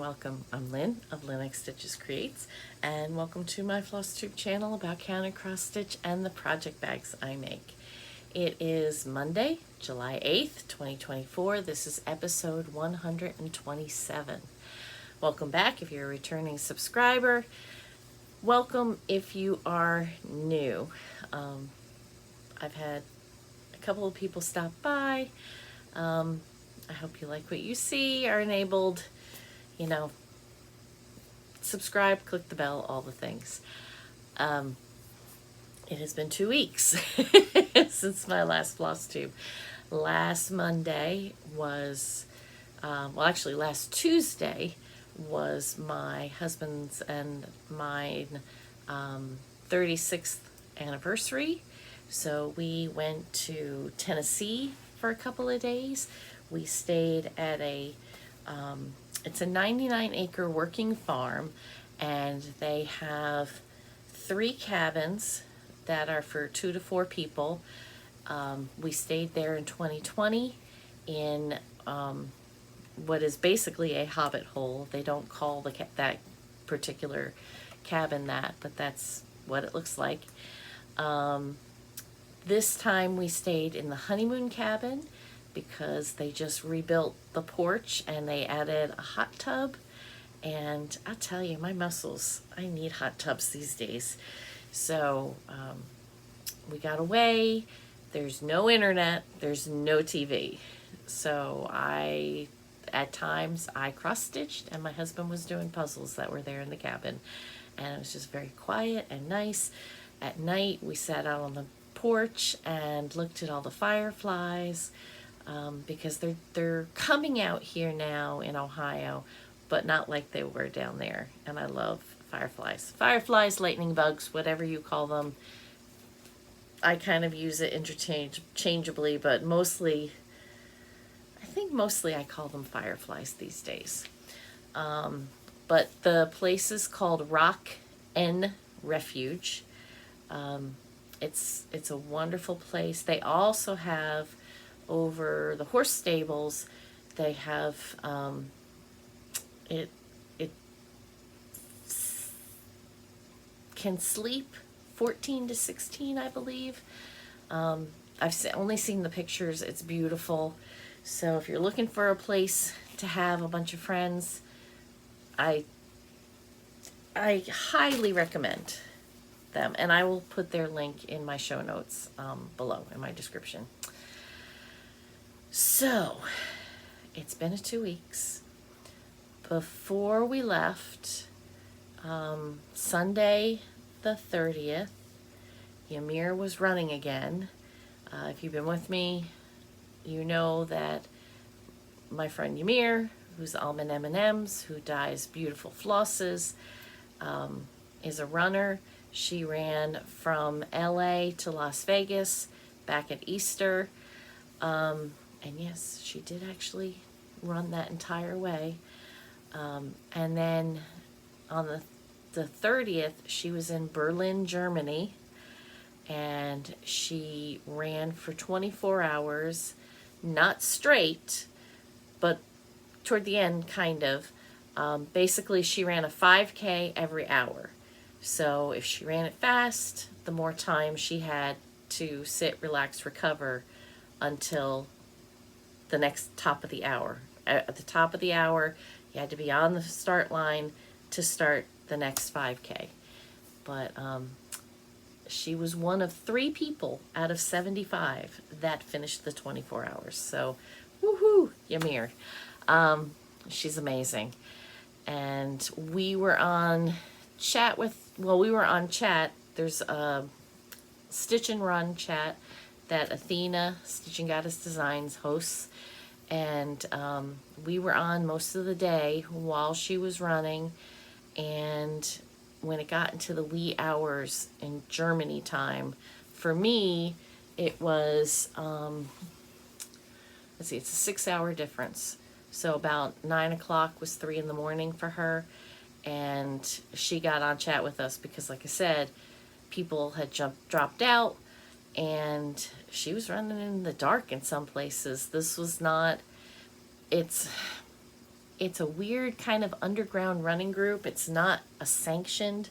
welcome. I'm Lynn of Lynn Stitches Creates, and welcome to my Flosstube channel about counter cross stitch and the project bags I make. It is Monday, July 8th, 2024. This is episode 127. Welcome back if you're a returning subscriber. Welcome if you are new. I've had a couple of people stop by. I hope you like what you see, are enabled, subscribe, click the bell, all the things. It has been 2 weeks since my last Flosstube. Last Monday was, last Tuesday was my husband's and mine 36th anniversary. So we went to Tennessee for a couple of days. We stayed at it's a 99-acre working farm, and they have 3 cabins that are for 2 to 4 people. We stayed there in 2020 in what is basically a hobbit hole. They don't call that particular cabin that, but that's what it looks like. This time we stayed in the honeymoon cabin because they just rebuilt the porch and they added a hot tub. And I tell you, my muscles, I need hot tubs these days. So we got away. There's no internet. There's no TV. So at times I cross-stitched, and my husband was doing puzzles that were there in the cabin. And it was just very quiet and nice. At night, we sat out on the porch and looked at all the fireflies, because they're coming out here now in Ohio, but not like they were down there. And I love fireflies, lightning bugs, whatever you call them. I kind of use it interchangeably, but mostly I call them fireflies these days. But the place is called Rock N Refuge. It's a wonderful place. They also have, over the horse stables, they have it can sleep 14 to 16, I believe. I've only seen the pictures. It's beautiful. So if you're looking for a place to have a bunch of friends, I highly recommend them, and I will put their link in my show notes below in my description. So it's been 2 weeks. Before we left, Sunday the 30th, Ymir was running again. If you've been with me, you know that my friend Ymir, who's Almond M&M's, who dyes beautiful flosses, is a runner. She ran from LA to Las Vegas back at Easter. And yes, she did actually run that entire way. And then on the 30th, she was in Berlin, Germany, and she ran for 24 hours, not straight, but toward the end, kind of. Basically, she ran a 5K every hour. So if she ran it fast, the more time she had to sit, relax, recover until the next top of the hour. At the top of the hour, you had to be on the start line to start the next 5K. But she was one of 3 people out of 75 that finished the 24 hours. So, woohoo, Ymir. She's amazing. And we were on chat. There's a Stitch and Run chat that Athena, Stitching Goddess Designs, hosts. And we were on most of the day while she was running. And when it got into the wee hours in Germany time, for me, it was, it's a 6-hour difference. So about 9 o'clock was 3 in the morning for her. And she got on chat with us because, like I said, people had dropped out, and she was running in the dark in some places. This was not, It's a weird kind of underground running group. It's not a sanctioned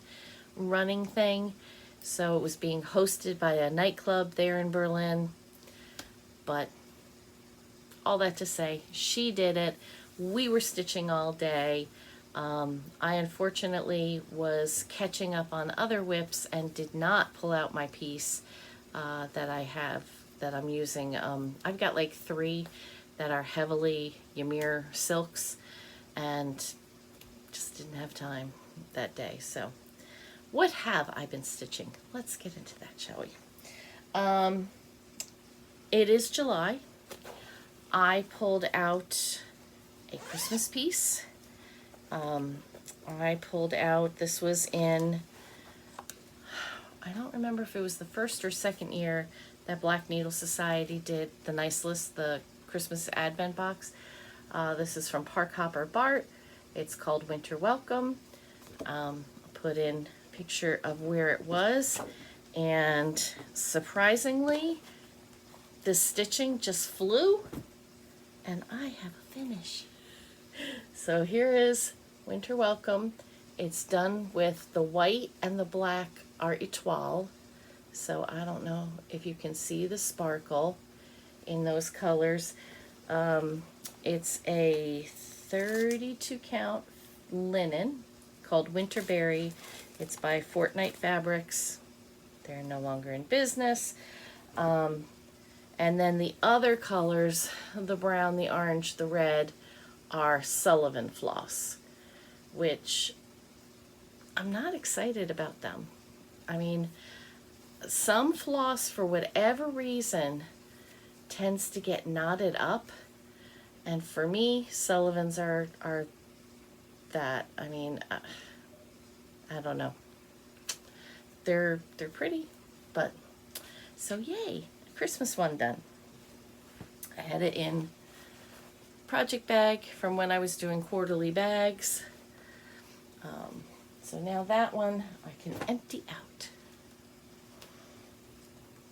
running thing. So it was being hosted by a nightclub there in Berlin. But all that to say, she did it. We were stitching all day. I unfortunately was catching up on other WIPs and did not pull out my piece that I'm using. I've got like 3 that are heavily Ymir silks, and just didn't have time that day. So what have I been stitching? Let's get into that, shall we? It is July. I pulled out a Christmas piece. I pulled out, this was in, I don't remember if it was the first or second year that Black Needle Society did the nice list, the Christmas Advent box. This is from Park Hopper Bart. It's called Winter Welcome. I'll put in a picture of where it was, and surprisingly, the stitching just flew, and I have a finish. So here is Winter Welcome. It's done with the white and the black art etoile. So I don't know if you can see the sparkle in those colors. It's a 32 count linen called Winterberry. It's by Fortnite Fabrics. They're no longer in business. And then the other colors, the brown, the orange, the red, are Sullivan floss, which I'm not excited about them. I mean, some floss, for whatever reason, tends to get knotted up, and for me, Sullivan's are that. I mean, I don't know. They're pretty, but so yay, Christmas one done. I had it in project bag from when I was doing quarterly bags. So now that one I can empty out.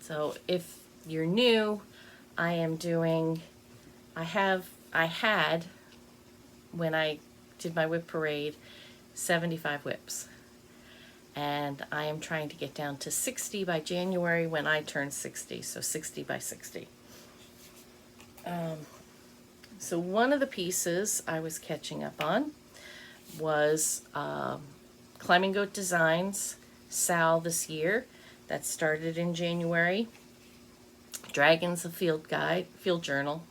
So if you're new, I had, when I did my WIP parade, 75 WIPs. And I am trying to get down to 60 by January when I turn 60, so 60 by 60. So one of the pieces I was catching up on was Climbing Goat Designs Sal this year. That started in January. Dragons, a field guide, field journal.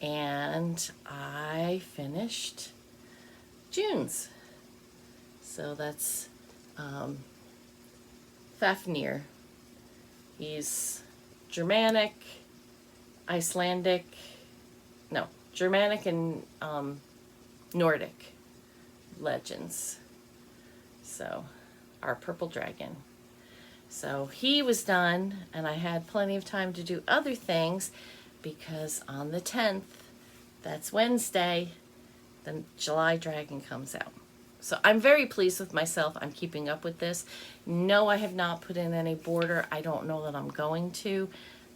And I finished June's. So that's Fafnir. He's Germanic, Icelandic, no, Germanic and Nordic legends. So, our purple dragon. So he was done, and I had plenty of time to do other things because on the 10th, that's Wednesday, the July dragon comes out. So I'm very pleased with myself. I'm keeping up with this. No, I have not put in any border. I don't know that I'm going to.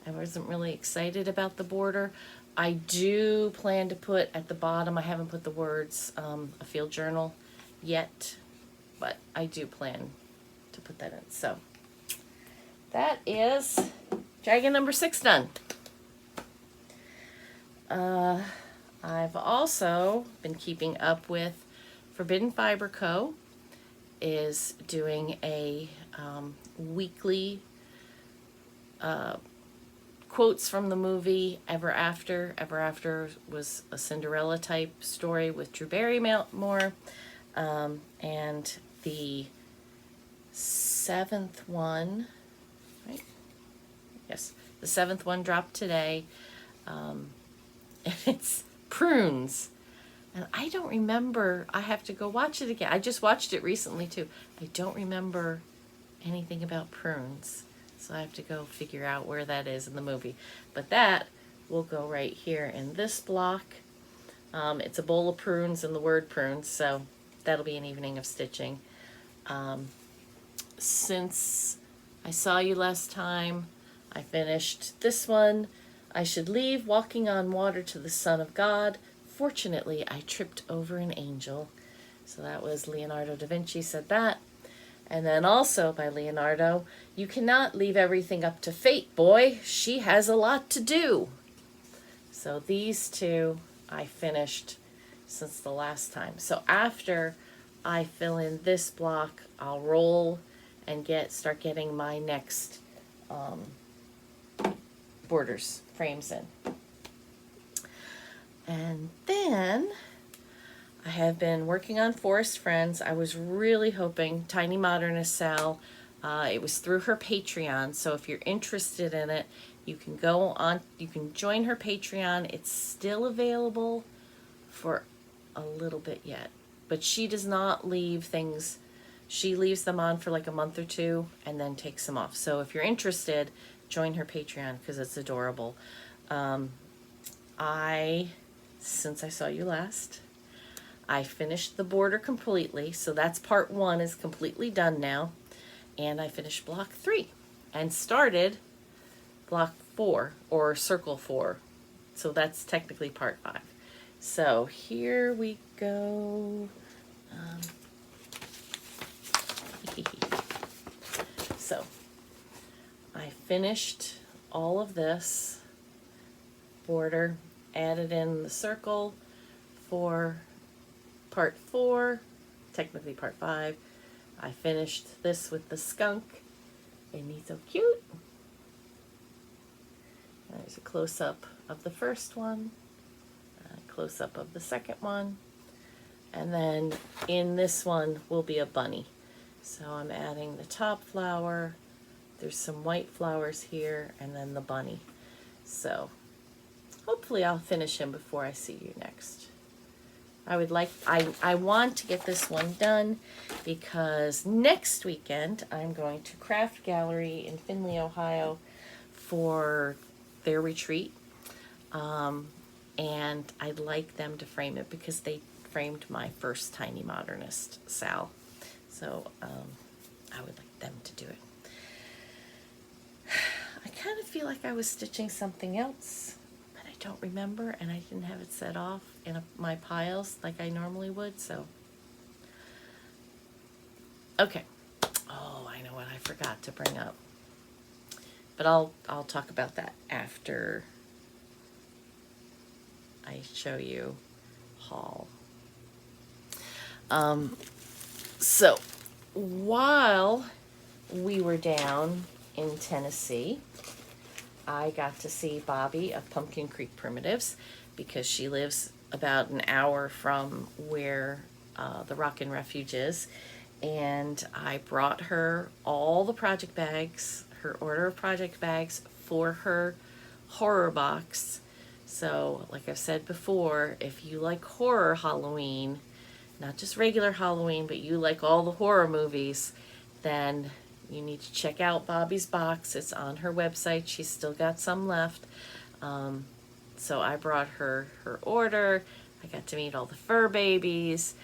I wasn't really excited about the border. I do plan to put at the bottom, I haven't put the words, a field journal yet, but I do plan to put that in. So that is dragon number 6 done. I've also been keeping up with Forbidden Fiber Co. is doing a weekly quotes from the movie Ever After. Ever After was a Cinderella type story with Drew Barrymore, and the 7th one, right? Yes, the 7th one dropped today, and it's Prunes. And I don't remember, I have to go watch it again. I just watched it recently too. I don't remember anything about prunes. So I have to go figure out where that is in the movie. But that will go right here in this block. It's a bowl of prunes and the word prunes, so that'll be an evening of stitching. Since I saw you last time, I finished this one. I should leave walking on water to the Son of God, unfortunately, I tripped over an angel. So that was Leonardo da Vinci said that. And then also by Leonardo, you cannot leave everything up to fate, boy. She has a lot to do. So these two I finished since the last time. So after I fill in this block, I'll roll and start getting my next borders, frames in. And then I have been working on Forest Friends. I was really hoping Tiny Modernist Sal, it was through her Patreon, so if you're interested in it, you can go on, you can join her Patreon. It's still available for a little bit yet, but she does not leave things, she leaves them on for like a month or two and then takes them off. So if you're interested, join her Patreon because it's adorable. Since I saw you last, I finished the border completely, so that's part 1 is completely done now, and I finished block 3 and started block 4 or circle 4, so that's technically part 5. So here we go. So I finished all of this border, added in the circle for part 4, technically part 5. I finished this with the skunk. Isn't he so cute? There's a close-up of the first one, a close-up of the second one, and then in this one will be a bunny. So I'm adding the top flower, there's some white flowers here, and then the bunny. So hopefully I'll finish him before I see you next. I want to get this one done because next weekend I'm going to Craft Gallery in Findlay, Ohio for their retreat. And I'd like them to frame it because they framed my first Tiny Modernist Sal. So I would like them to do it. I kind of feel like I was stitching something else, but I don't remember, and I didn't have it set off in my piles like I normally would, so. Okay. Oh, I know what I forgot to bring up. But I'll talk about that after I show you haul. So while we were down in Tennessee, I got to see Bobby of Pumpkin Creek Primitives because she lives about an hour from where the Rockin' Refuge is, and I brought her all the project bags, her order of project bags for her horror box. So like I've said before, if you like horror Halloween, not just regular Halloween, but you like all the horror movies, then you need to check out Bobby's box. It's on her website. She's still got some left. So I brought her her order. I got to meet all the fur babies.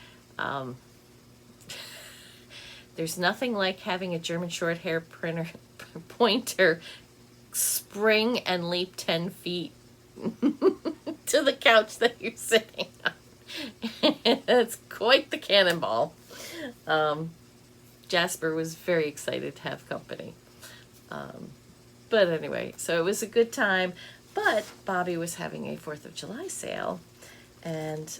There's nothing like having a German short hair pointer spring and leap 10 feet to the couch that you're sitting on. It's quite the cannonball. Jasper was very excited to have company. But anyway, so it was a good time. But Bobby was having a 4th of July sale. And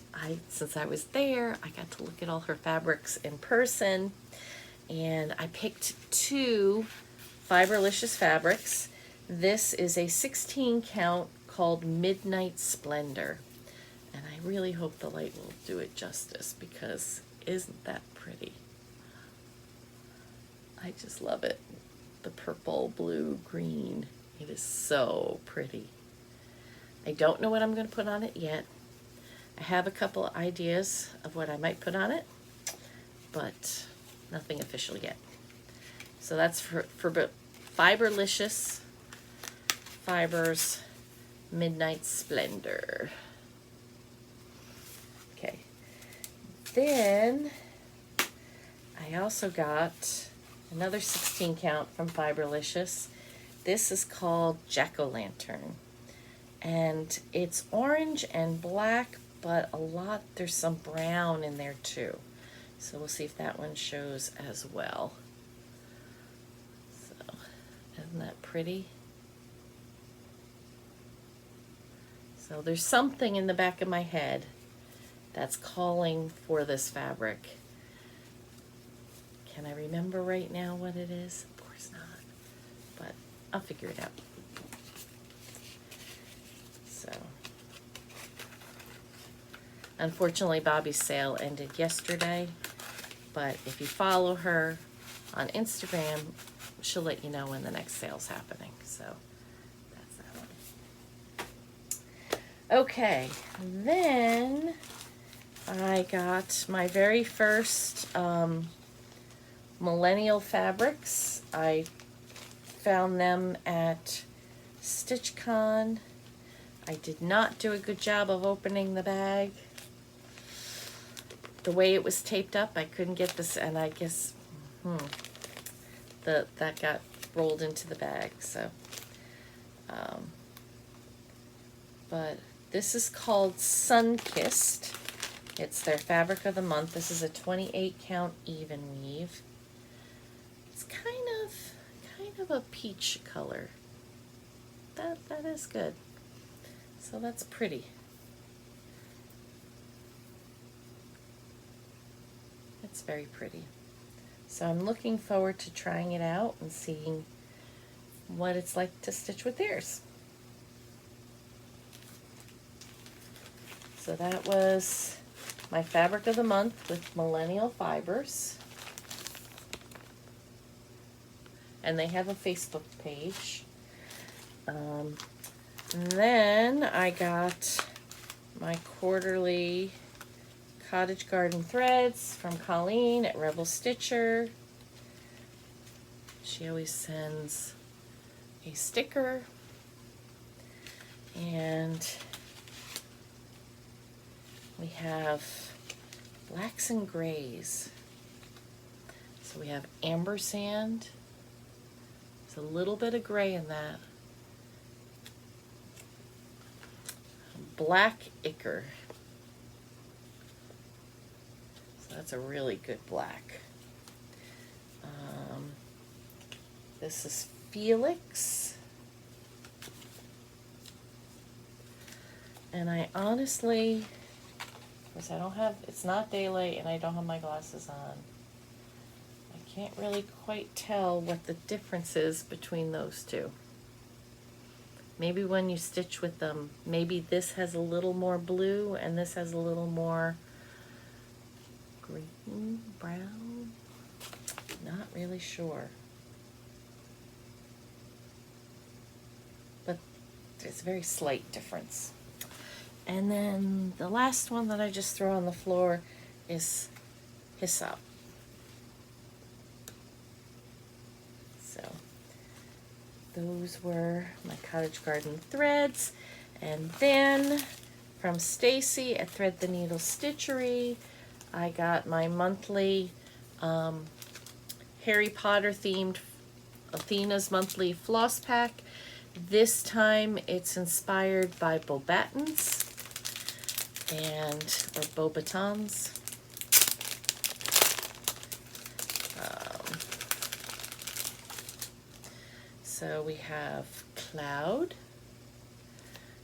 since I was there, I got to look at all her fabrics in person. And I picked 2 Fiberlicious fabrics. This is a 16 count called Midnight Splendor. And I really hope the light will do it justice because isn't that pretty? I just love it. The purple, blue, green. It is so pretty. I don't know what I'm going to put on it yet. I have a couple of ideas of what I might put on it, but nothing official yet. So that's for Fiberlicious Fibers Midnight Splendor. Okay. Then I also got another 16 count from Fiberlicious. This is called Jack-O-Lantern. And it's orange and black but there's some brown in there too. So we'll see if that one shows as well. So, isn't that pretty? So there's something in the back of my head that's calling for this fabric. Can I remember right now what it is? Of course not, but I'll figure it out. So, unfortunately, Bobby's sale ended yesterday, but if you follow her on Instagram, she'll let you know when the next sale's happening. So that's that one. Okay, then I got my very first millennial fabrics. I found them at StitchCon. I did not do a good job of opening the bag. The way it was taped up, I couldn't get this, and I guess that got rolled into the bag. So, but this is called Sunkissed. It's their fabric of the month. This is a 28 count even weave. It's kind of a peach color. That is good. So that's pretty. It's very pretty. So I'm looking forward to trying it out and seeing what it's like to stitch with theirs. So that was my fabric of the month with Millennial Fibers. And they have a Facebook page. And then I got my quarterly Cottage Garden threads from Colleen at Rebel Stitcher. She always sends a sticker. And we have blacks and grays. So we have amber sand. There's a little bit of gray in that. Black ichor. So that's a really good black. This is Felix. And I honestly, because I don't have, it's not daylight and I don't have my glasses on. I can't really quite tell what the difference is between those two. Maybe when you stitch with them, maybe this has a little more blue and this has a little more green, brown. Not really sure. But there's a very slight difference. And then the last one that I just throw on the floor is Hyssop. So those were my Cottage Garden threads. And then from Stacy at Thread the Needle Stitchery, I got my monthly Harry Potter themed Athena's monthly floss pack. This time it's inspired by Bobatons or Bobatons. So we have Cloud,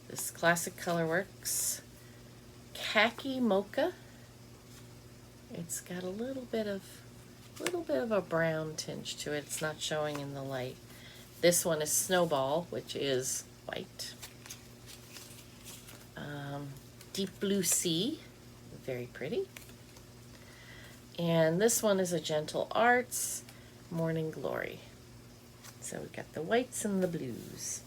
this Classic Colorworks, Khaki Mocha. It's got a little bit of a brown tinge to it. It's not showing in the light. This one is Snowball, which is white. Deep Blue Sea, very pretty. And this one is a Gentle Arts, Morning Glory. So we've got the whites and the blues.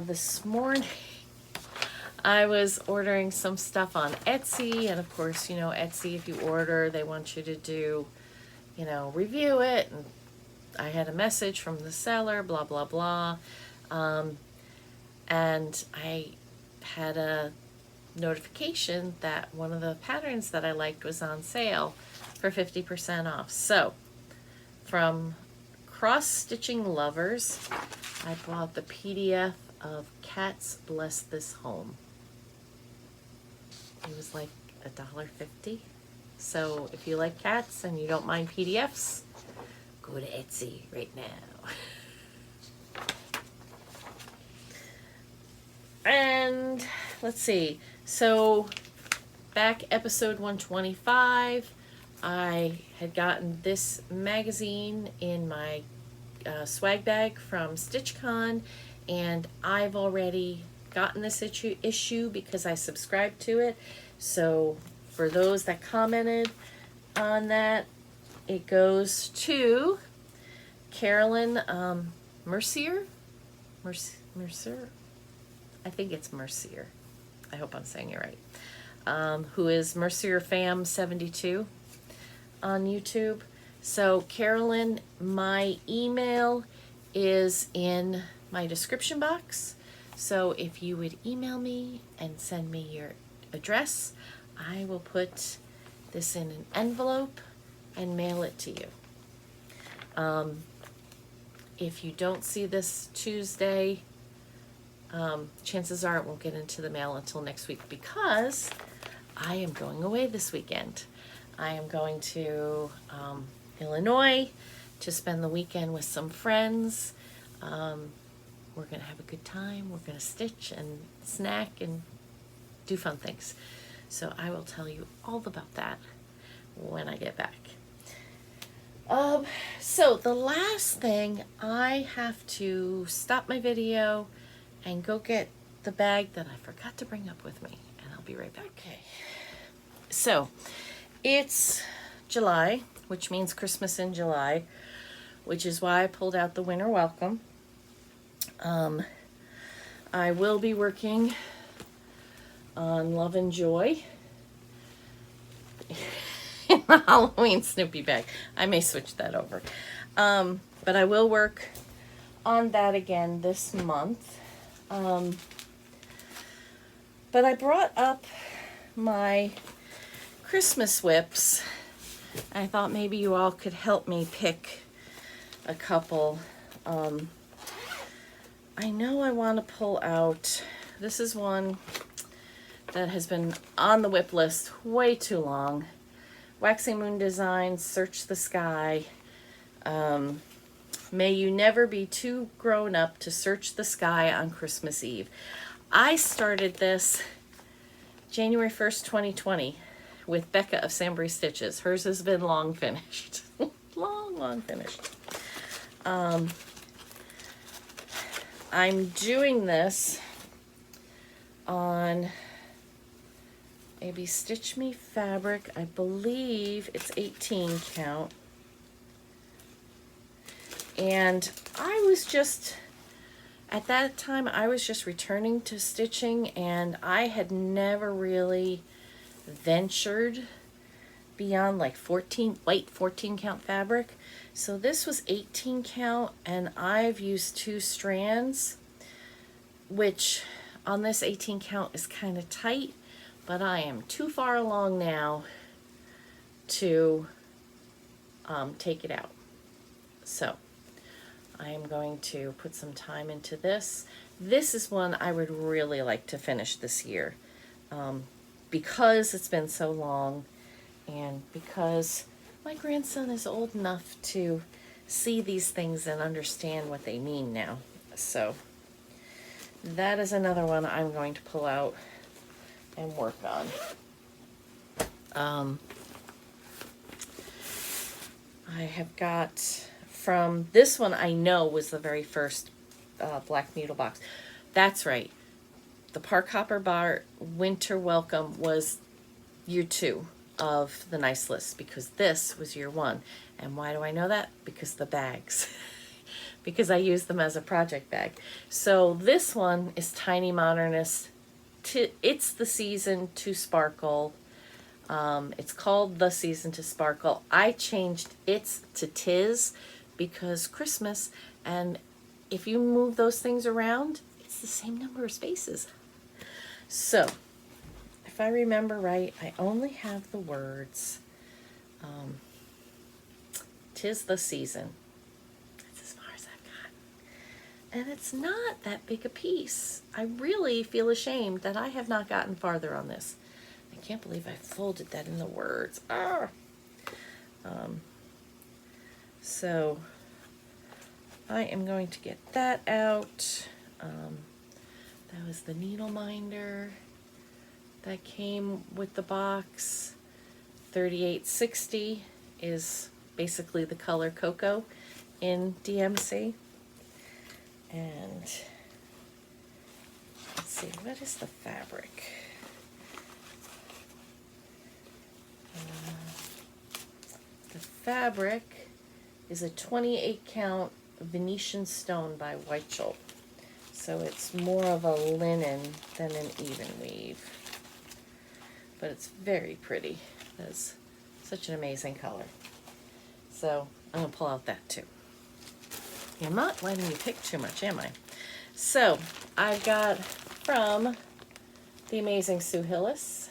This morning I was ordering some stuff on Etsy, and of course, you know, Etsy, if you order, they want you to do, you know, review it. And I had a message from the seller, blah, blah, blah. And I had a notification that one of the patterns that I liked was on sale for 50% off. So from Cross Stitching Lovers, I bought the PDF of Cats Bless This Home. It was like $1.50. So if you like cats and you don't mind PDFs, go to Etsy right now. And let's see. So back episode 125, I had gotten this magazine in my swag bag from StitchCon, and I've already gotten this issue because I subscribed to it. So for those that commented on that, it goes to Carolyn Mercier. Mercier? I think it's Mercier. I hope I'm saying it right. Who is Mercier Fam 72 on YouTube. So Carolyn, my email is in my description box. So if you would email me and send me your address, I will put this in an envelope and mail it to you. If you don't see this Tuesday, chances are it won't get into the mail until next week because I am going away this weekend. I am going to Illinois to spend the weekend with some friends. We're going to have a good time. We're going to stitch and snack and do fun things. So I will tell you all about that when I get back. So the last thing, I have to stop my video and go get the bag that I forgot to bring up with me, and I'll be right back. Okay. So it's July, which means Christmas in July, which is why I pulled out the winter welcome. I will be working on Love and Joy in the Halloween Snoopy bag. I may switch that over. But I will work on that again this month. But I brought up my Christmas WIPs. I thought maybe you all could help me pick a couple. I know I want to pull out, this is one that has been on the WIP list way too long. Waxing Moon Designs, Search the Sky. May you never be too grown up to search the sky on Christmas Eve. I started this January 1st, 2020 with Becca of Sambury Stitches. Hers has been long finished. long finished. I'm doing this on maybe Stitch Me fabric. I believe it's 18 count. And I was just, at that time, I was just returning to stitching, and I had never really ventured beyond like 14 count fabric. So this was 18 count, and I've used 2 strands, which on this 18 count is kind of tight, but I am too far along now to take it out. So I am going to put some time into this. This is one I would really like to finish this year because it's been so long, and because my grandson is old enough to see these things and understand what they mean now. So that is another one I'm going to pull out and work on. I have got from this one, I know was the very first Black Needle box. That's right. The Park Hopper Bart Winter Welcome was year 2 of the nice list, because this was year 1. And why do I know that? Because the bags. Because I use them as a project bag. So this one is Tiny Modernist. It's the Season to Sparkle. It's called The Season to Sparkle. I changed it's to Tis because Christmas, and if you move those things around, it's the same number of spaces. So if I remember right, I only have the words, 'Tis the Season. That's as far as I've got. And it's not that big a piece. I really feel ashamed that I have not gotten farther on this. I can't believe I folded that in the words. Ah! So I am going to get that out. That was the needle minder that came with the box. 3860 is basically the color cocoa in DMC. And let's see, what is the fabric? The fabric is a 28 count Venetian stone by Whitechel. So it's more of a linen than an even weave. But it's very pretty. It's such an amazing color. So I'm going to pull out that too. I'm not letting you pick too much, am I? So I've got from the amazing Sue Hillis,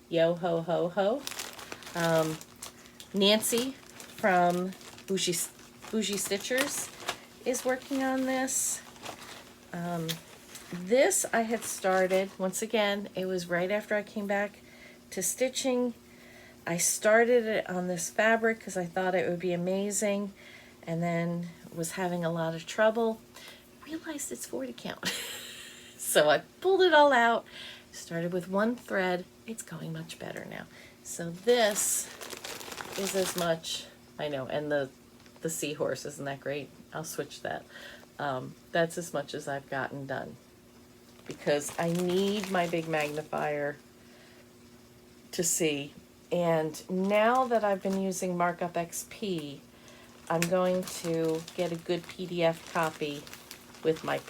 Yo Ho Ho Ho. Nancy from Bougie Stitchers is working on this. This I had started, once again, it was right after I came back to stitching. I started it on this fabric because I thought it would be amazing, and then was having a lot of trouble. Realized it's 40 count. So I pulled it all out, started with one thread. It's going much better now. So this is as much, I know, and the seahorse, isn't that great? I'll switch that. That's as much as I've gotten done, because I need my big magnifier to see. And now that I've been using Markup XP, I'm going to get a good PDF copy with my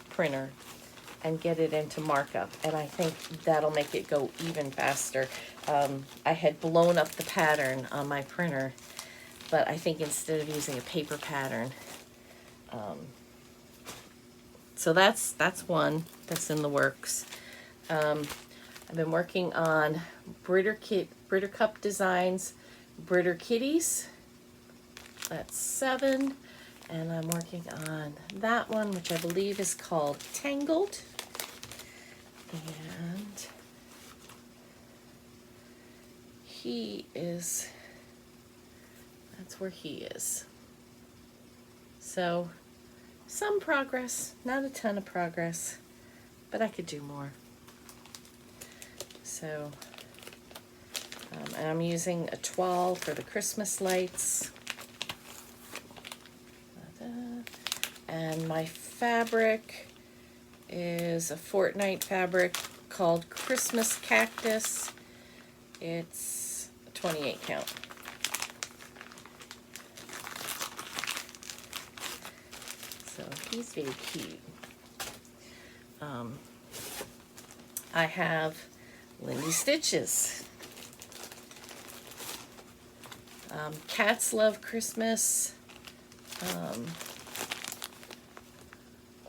printer and get it into markup, and I think that'll make it go even faster. I had blown up the pattern on my printer, but I think instead of using a paper pattern, so that's one that's in the works. I've been working on Britter Cup Designs, Britter Kitties. That's 7. And I'm working on that one, which I believe is called Tangled. And that's where he is. So, some progress, not a ton of progress, but I could do more. So, and I'm using a toile for the Christmas lights. And my fabric is a Fortnite fabric called Christmas Cactus. It's a 28 count. So he's very cute. I have Lindy Stitches. Cats Love Christmas.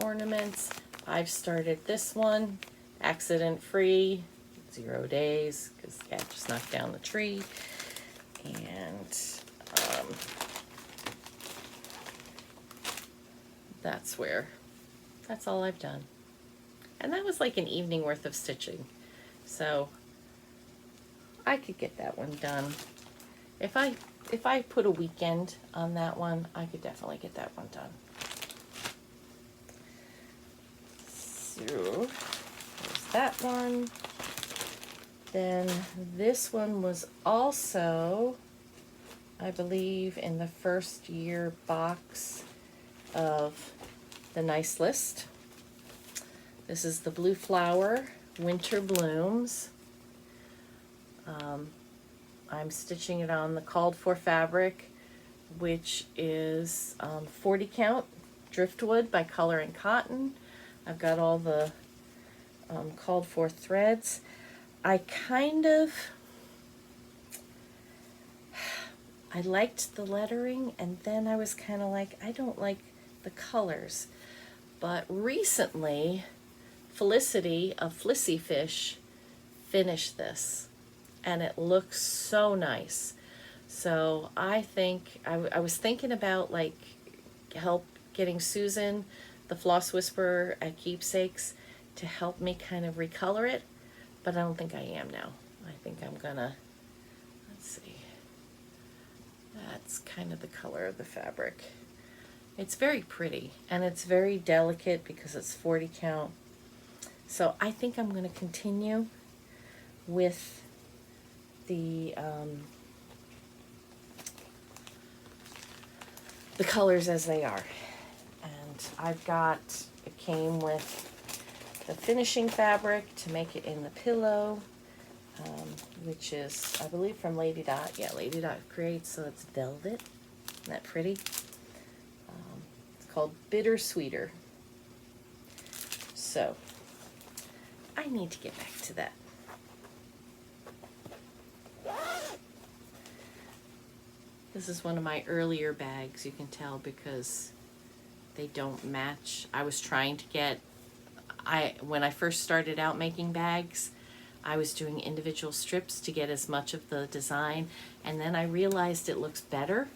Ornaments. I've started this one, accident free, 0 days, because the cat just knocked down the tree. And that's all I've done. And that was like an evening worth of stitching. So I could get that one done. If I put a weekend on that one, I could definitely get that one done. So there's that one. Then this one was also, I believe, in the first year box of the Nice List. This is the Blue Flower Winter Blooms. I'm stitching it on the called for fabric, which is 40 count driftwood by Color and Cotton. I've got all the called for threads. I liked the lettering, and then I was kind of like, I don't like the colors. But recently, Felicity of Flissy Fish finished this, and it looks so nice. So I think, I was thinking about like getting Susan, the Floss Whisperer at Keepsakes, to help me kind of recolor it. but I don't think I am now. I think I'm gonna, let's see, that's kind of the color of the fabric. It's very pretty, and it's very delicate because it's 40 count. So I think I'm gonna continue with the colors as they are. And I've got, it came with the finishing fabric to make it in the pillow, which is, I believe, from Lady Dot. Yeah, Lady Dot creates, so it's velvet. Isn't that pretty? It's called Bittersweeter. So I need to get back to that. This is one of my earlier bags, you can tell, because they don't match. I was trying to get, when I first started out making bags, I was doing individual strips to get as much of the design, and then I realized it looks better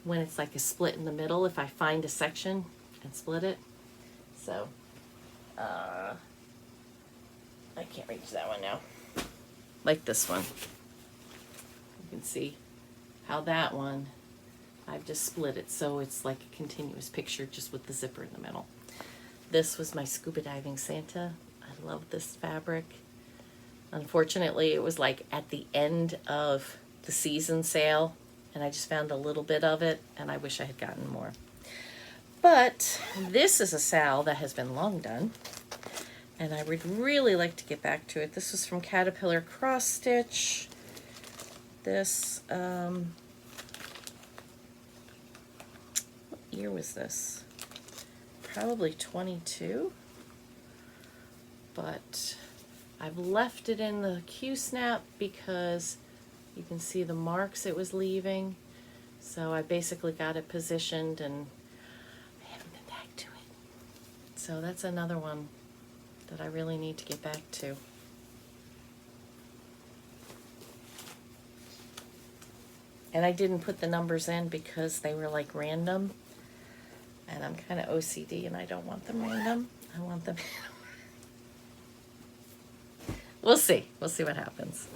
when it's like a split in the middle if I find a section and split it. So, I can't reach that one now. Like this one. You can see how that one, I've just split it so it's like a continuous picture just with the zipper in the middle. This was my scuba diving Santa. I love this fabric. Unfortunately, it was like at the end of the season sale, and I just found a little bit of it, and I wish I had gotten more. But this is a sal that has been long done, and I would really like to get back to it. This was from Caterpillar Cross Stitch. This, what year was this? Probably 22, but I've left it in the Q-snap because you can see the marks it was leaving. So I basically got it positioned, and I haven't been back to it. So that's another one that I really need to get back to. And I didn't put the numbers in because they were like random. And I'm kind of OCD and I don't want them random. I want them. We'll see. We'll see what happens.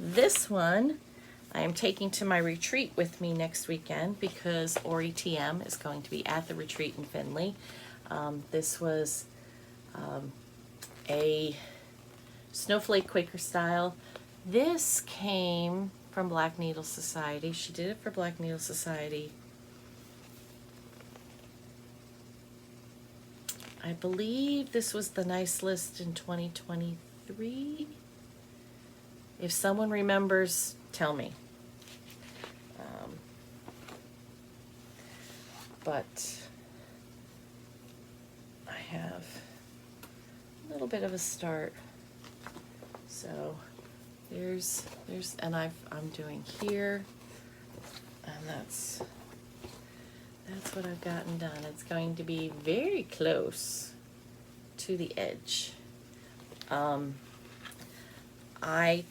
This one I am taking to my retreat with me next weekend because Ori TM is going to be at the retreat in Findlay. This was a snowflake Quaker style. This came from Black Needle Society. She did it for Black Needle Society. I believe this was the Nice List in 2023. If someone remembers, tell me. But I have a little bit of a start. So and I'm doing here, and that's what I've gotten done. It's going to be very close to the edge. I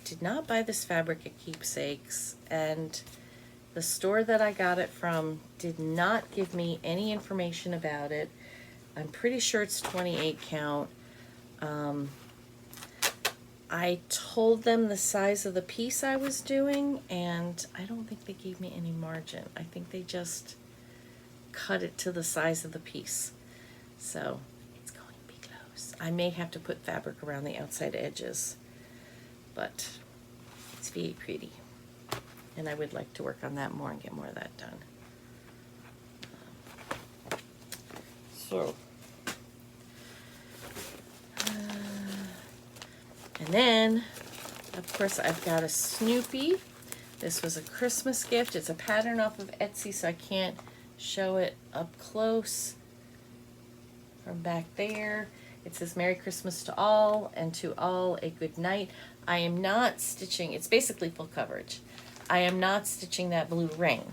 did not buy this fabric at Keepsakes, and the store that I got it from did not give me any information about it. I'm pretty sure it's 28 count. I told them the size of the piece I was doing, and I don't think they gave me any margin. I think they just cut it to the size of the piece. So it's going to be close. I may have to put fabric around the outside edges, but it's very pretty. And I would like to work on that more and get more of that done. And then, of course, I've got a Snoopy. This was a Christmas gift. It's a pattern off of Etsy, so I can't show it up close from back there. It says Merry Christmas to all, and to all a good night. I am not stitching, it's basically full coverage. I am not stitching that blue ring.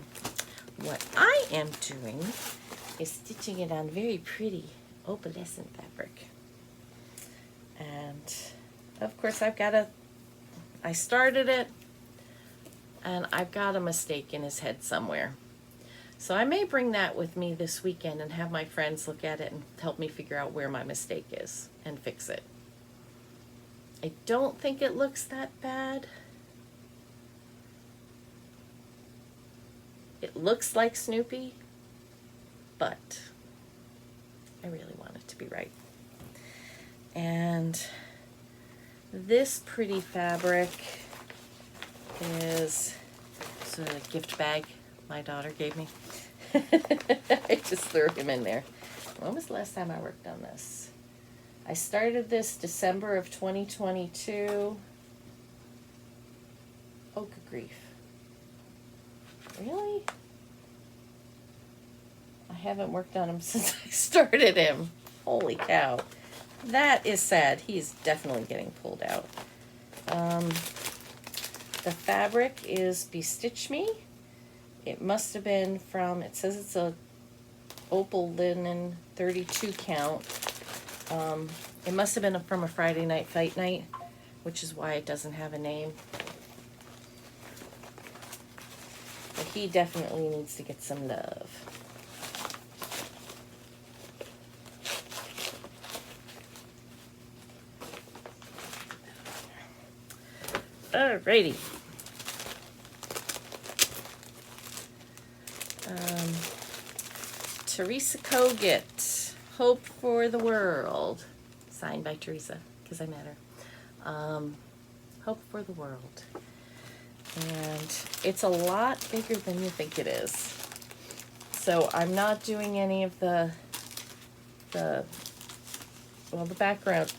What I am doing is stitching it on very pretty opalescent fabric. And of course I started it, and I've got a mistake in his head somewhere. So I may bring that with me this weekend and have my friends look at it and help me figure out where my mistake is and fix it. I don't think it looks that bad. It looks like Snoopy, but I really want it to be right. And this pretty fabric is a gift bag my daughter gave me. I just threw him in there. When was the last time I worked on this? I started this December of 2022. Oh, good grief. Really? I haven't worked on him since I started him. Holy cow. That is sad. He's definitely getting pulled out. The fabric is Bestitch Me. It must have been from, it says it's a opal linen 32 count. It must have been from a Friday night fight night, which is why it doesn't have a name. But he definitely needs to get some love. Alrighty. Teresa Kogut, Hope for the World. Signed by Teresa, because I met her. Hope for the World. And it's a lot bigger than you think it is. So I'm not doing any of the background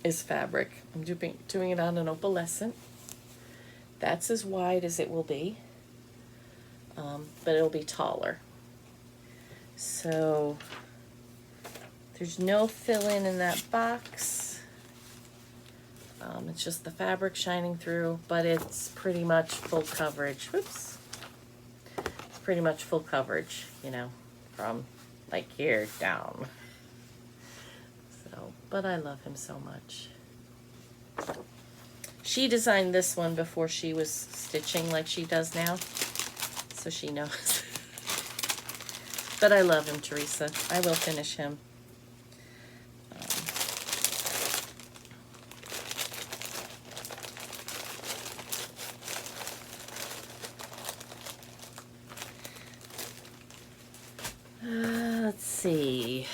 is fabric. I'm doing it on an opalescent. That's as wide as it will be, but it'll be taller. So there's no fill-in in that box. It's just the fabric shining through, but it's pretty much full coverage. Whoops. It's pretty much full coverage, you know, from like here down. So, but I love him so much. She designed this one before she was stitching like she does now, so she knows. But I love him, Teresa. I will finish him. Let's see.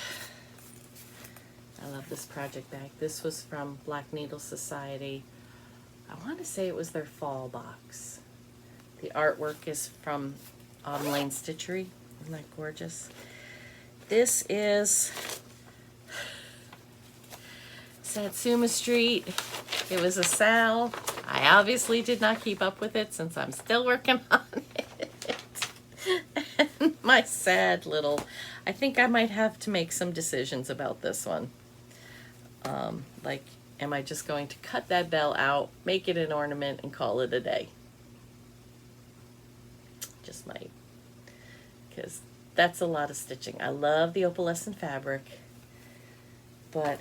I love this project bag. This was from Black Needle Society. I want to say it was their fall box. The artwork is from Online Stitchery. Isn't that gorgeous? This is Satsuma Street. It was a Sal. I obviously did not keep up with it since I'm still working on it. And my sad little, I think I might have to make some decisions about this one. Like, am I just going to cut that bell out, make it an ornament, and call it a day? Just might. Because that's a lot of stitching. I love the opalescent fabric, but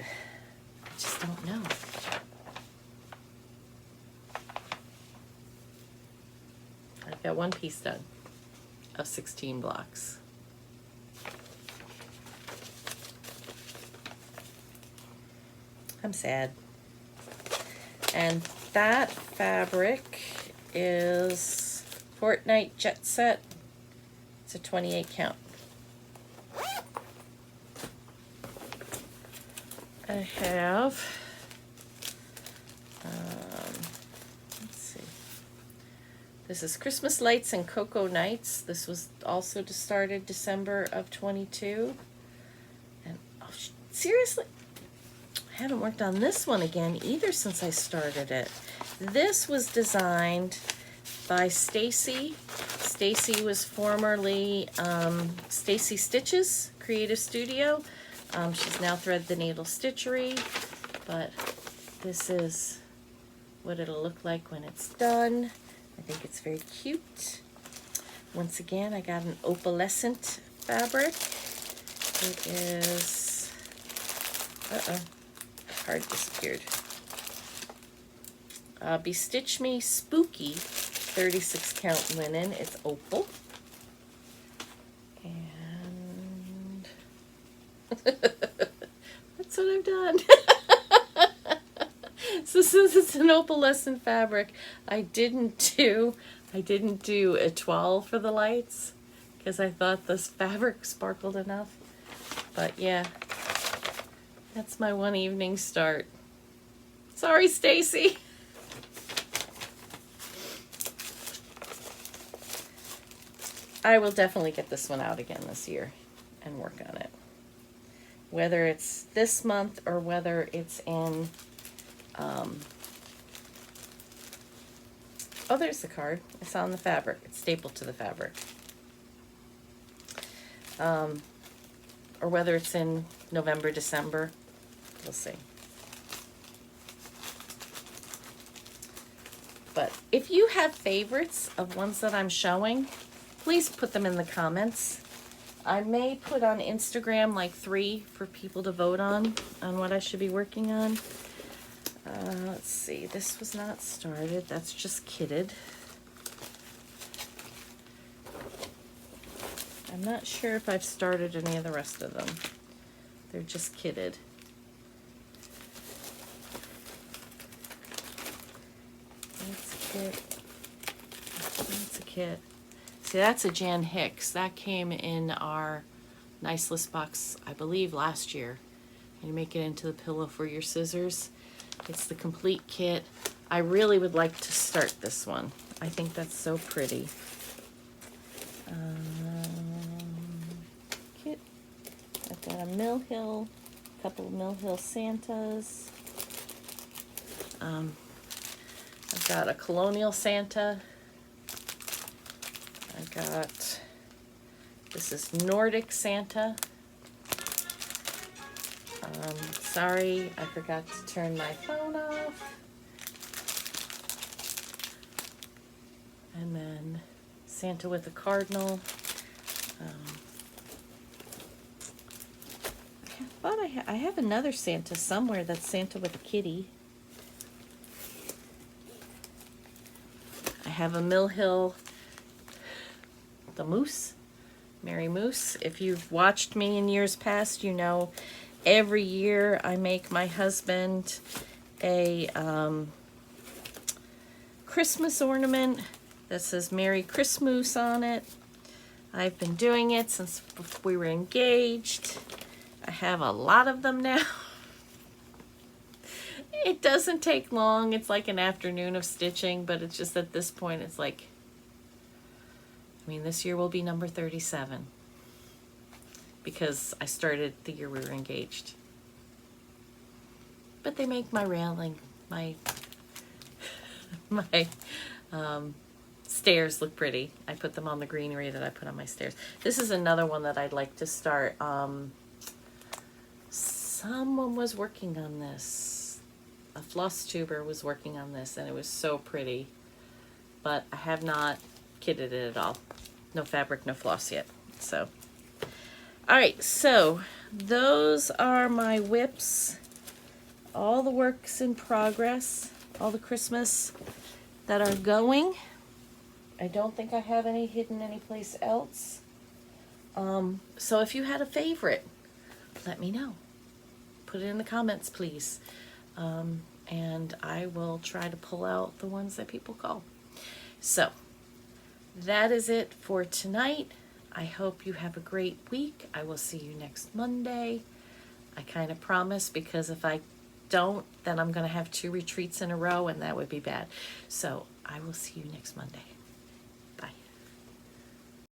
I just don't know. I've got one piece done of 16 blocks. I'm sad. And that fabric is Fortnite Jet Set. It's a 28 count. I have, let's see. This is Christmas Lights and Cocoa Nights. This was also started December of 22. And oh, seriously? I haven't worked on this one again either since I started it. This was designed by Stacy. Stacy was formerly Stacy Stitches Creative Studio. She's now Thread the Needle Stitchery, but this is what it'll look like when it's done. I think it's very cute. Once again, I got an opalescent fabric. It is, card disappeared. Bestitch Me Spooky 36 count linen. It's opal. And that's what I've done. So since it's an opalescent fabric, I didn't do a 12 for the lights because I thought this fabric sparkled enough. But yeah, that's my one evening start. Sorry, Stacy. I will definitely get this one out again this year and work on it. Whether it's this month or whether it's in, oh, there's the card. It's on the fabric. It's stapled to the fabric. Or whether it's in November, December. We'll see. But if you have favorites of ones that I'm showing, please put them in the comments. I may put on Instagram like 3 for people to vote on what I should be working on. Let's see, this was not started. That's just kitted. I'm not sure if I've started any of the rest of them. They're just kitted. That's a kit. That's a kit. See, that's a Jan Hicks. That came in our nice list box, I believe, last year. And you make it into the pillow for your scissors. It's the complete kit. I really would like to start this one. I think that's so pretty. Kit. I've got a Mill Hill, a couple of Mill Hill Santas. I've got a Colonial Santa. I got, this is Nordic Santa. Sorry, I forgot to turn my phone off. And then Santa with a cardinal. I have another Santa somewhere that's Santa with a kitty. I have a Mill Hill, the Moose, Mary Moose. If you've watched me in years past, you know every year I make my husband a Christmas ornament that says Merry Christmas on it. I've been doing it since we were engaged. I have a lot of them now. It doesn't take long. It's like an afternoon of stitching, but it's just at this point it's like, I mean, this year will be number 37 because I started the year we were engaged. But they make my railing, my stairs look pretty. I put them on the greenery that I put on my stairs. This is another one that I'd like to start. Someone was working on this. A Flosstuber was working on this, and it was so pretty. But I have not kitted it at all. No fabric, no floss yet. So, all right. So those are my whips. All the works in progress. All the Christmas that are going. I don't think I have any hidden anyplace else. So if you had a favorite, let me know. Put it in the comments, please. And I will try to pull out the ones that people call. So that is it for tonight. I hope you have a great week. I will see you next Monday. I kind of promise, because if I don't, then I'm going to have 2 retreats in a row, and that would be bad. So I will see you next Monday.